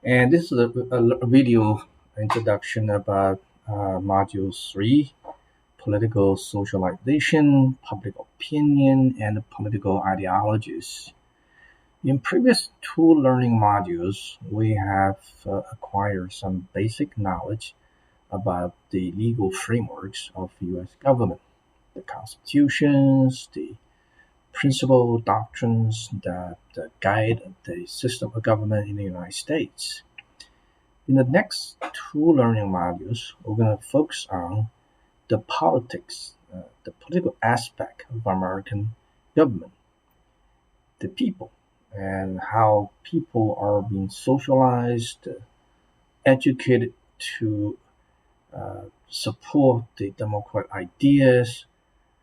And this is a video introduction about Module 3, political socialization, public opinion, and political ideologies. In previous two learning modules, we have acquired some basic knowledge about the legal frameworks of U.S. government, the constitutions, the principal doctrines that guide the system of government in the United States. In the next two learning modules, we're going to focus on the politics, the political aspect of American government, the people, and how people are being socialized, educated to support the democratic ideas,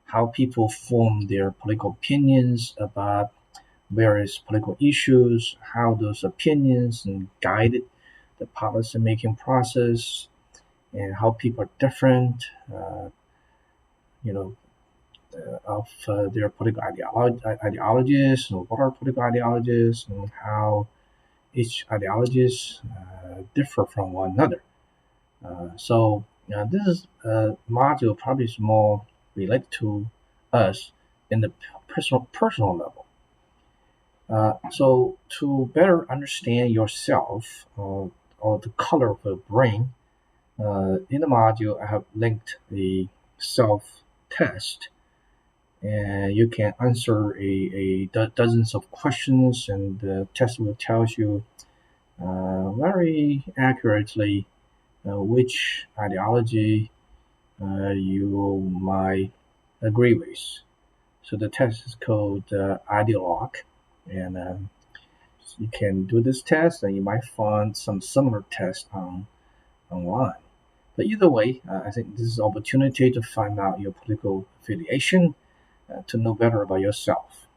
how people form their political opinions about various political issues, how those opinions guided the policy making process, and how people are different, you know, of their political ideologies, and what are political ideologies, and how each ideologies differ from one another. So this is module probably is more related to us in the personal level. So to better understand yourself or the color of your brain, in the module I have linked the self test, and you can answer dozens of questions, and the test will tell you very accurately which ideology you might agree with. So the test is called ideologue, and you can do this test, and you might find some similar tests online. But either way, I think this is an opportunity to find out your political affiliation, to know better about yourself.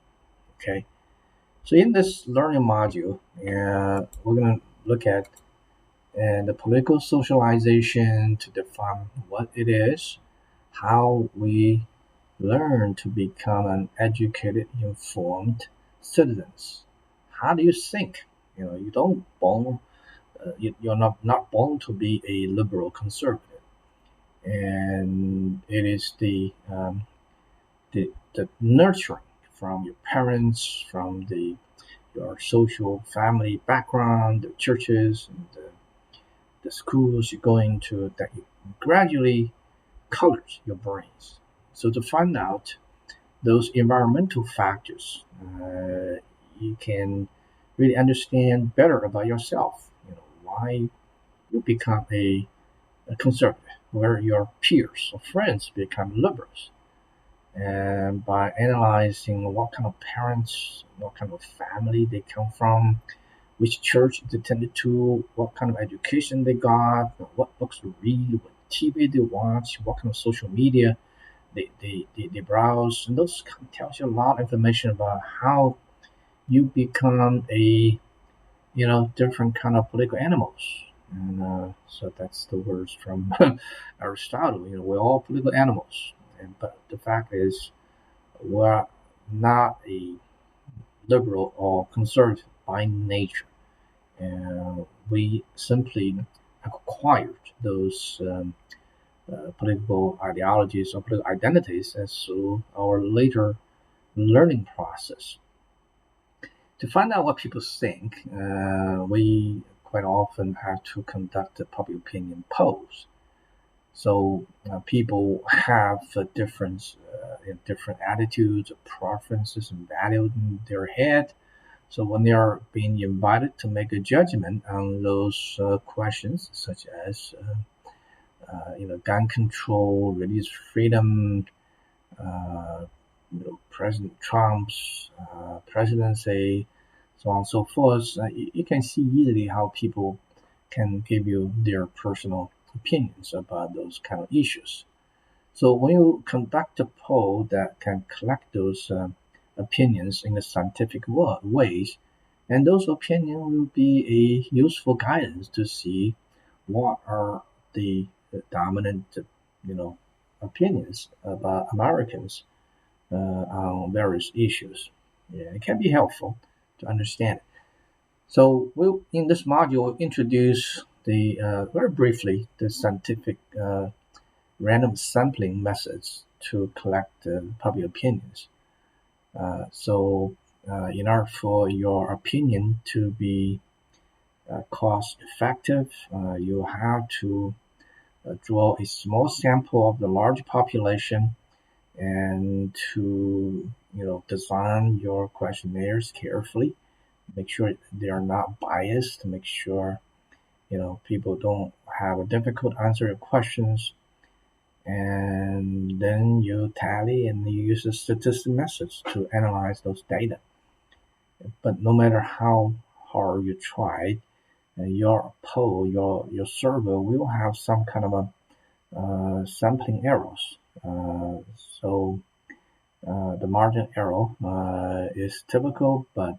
Okay, so in this learning module, we're going to look at the political socialization to define what it is, how we learn to become an educated, informed citizens. How do you think? You don't born, you're not born to be a liberal conservative, and it is the nurturing from your parents, from your social family background, the churches, and the schools you're going to that gradually colors your brains. So to find out those environmental factors, you can really understand better about yourself. Why you become a conservative, where your peers or friends become liberals. And by analyzing what kind of parents, what kind of family they come from, which church they attended to, what kind of education they got, what books to read, what TV they watch, what kind of social media they browse, and those kind of tells you a lot of information about how you become a different kind of political animals. And so that's the words from Aristotle. We're all political animals, but the fact is we're not a liberal or conservative by nature. We simply acquired those political ideologies or political identities as through our later learning process. To find out what people think, we quite often have to conduct a public opinion polls. So people have different attitudes, preferences, and values in their head. So when they are being invited to make a judgment on those questions, such as gun control, religious freedom, uh, President Trump's presidency, so on and so forth, you can see easily how people can give you their personal opinions about those kind of issues. So when you conduct a poll that can collect those opinions in a scientific ways, and those opinions will be a useful guidance to see what are the dominant, you know, opinions about Americans on various issues. Yeah, it can be helpful to understand it. So we'll in this module we'll introduce the very briefly the scientific random sampling methods to collect public opinions. So in order for your opinion to be cost effective, you have to draw a small sample of the large population and to design your questionnaires carefully. Make sure they are not biased. To make sure people don't have a difficult answer your questions. And then you tally and you use the statistic methods to analyze those data. But no matter how hard you try, your poll, your survey will have some kind of a sampling errors. So the margin error is typical, but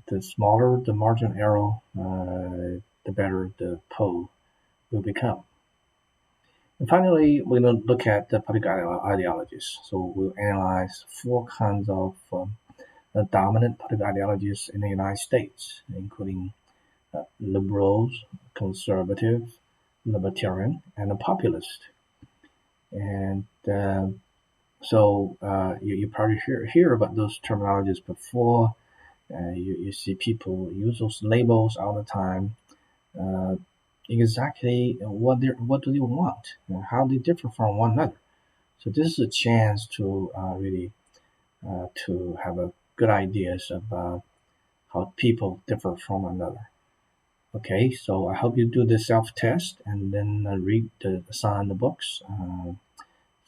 the smaller the margin error, the better the poll will become. And finally, we're going to look at the public ideologies. So we'll analyze four kinds of the dominant public ideologies in the United States, including liberals, conservative, libertarian, and a populist. And you probably hear about those terminologies before. You see people use those labels all the time. Uh, exactly what do they want? How they differ from one another. So this is a chance to really to have a good ideas about how people differ from another. Okay, so I hope you do the self-test and then read sign the books.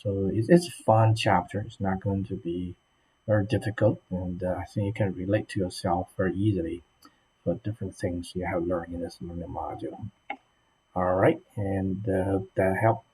So it's a fun chapter. It's not going to be very difficult, and I think you can relate to yourself very easily for different things you have learned in this learning module. All right, and that helped